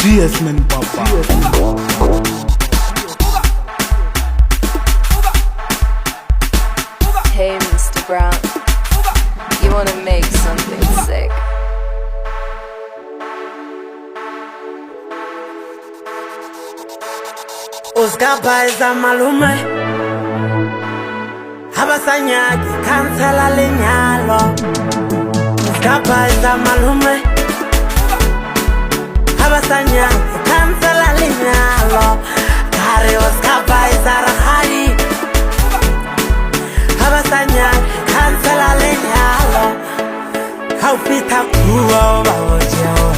Serious man, papa. Hey, Mr. Brown, you wanna make something sick? Uskabaiza malume Habasanyaki kansela lenyalo Uskabaiza malume Habasanyaki kansela lenyalo Kare uskabaiza rahari Habasanyaki kansela lenyalo Haupita kuwa ubawojewa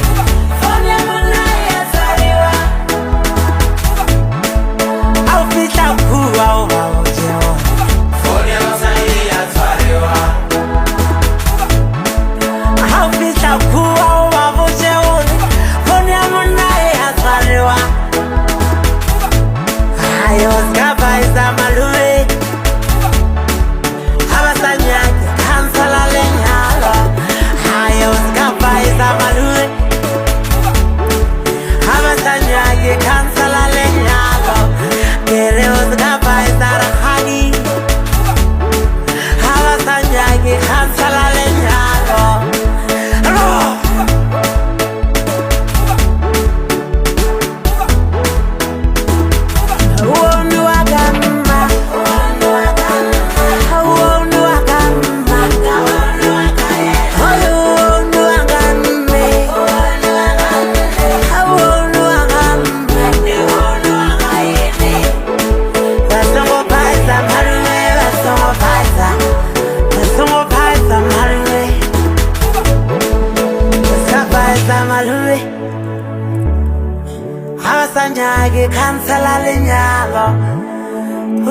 Habasanyaki kansela lenyalo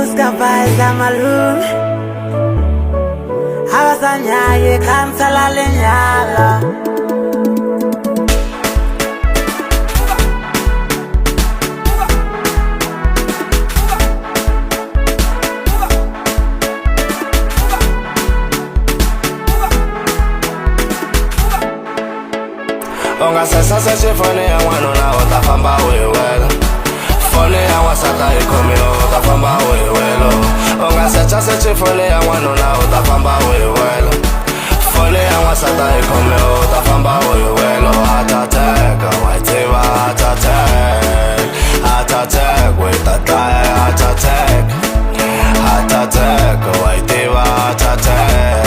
Uskabaiza malume Habasanyaki kansela lenyalo Ungasesa sechifone ya wano na utafamba wewelo Fone ya wasata ikomi utafamba wewelo Ungasecha sechifone ya wano na utafamba wewelo Fone ya wasata ikomi utafamba wewelo Atateka waitiwa Atatek witataya Atatek waitiwa Atatek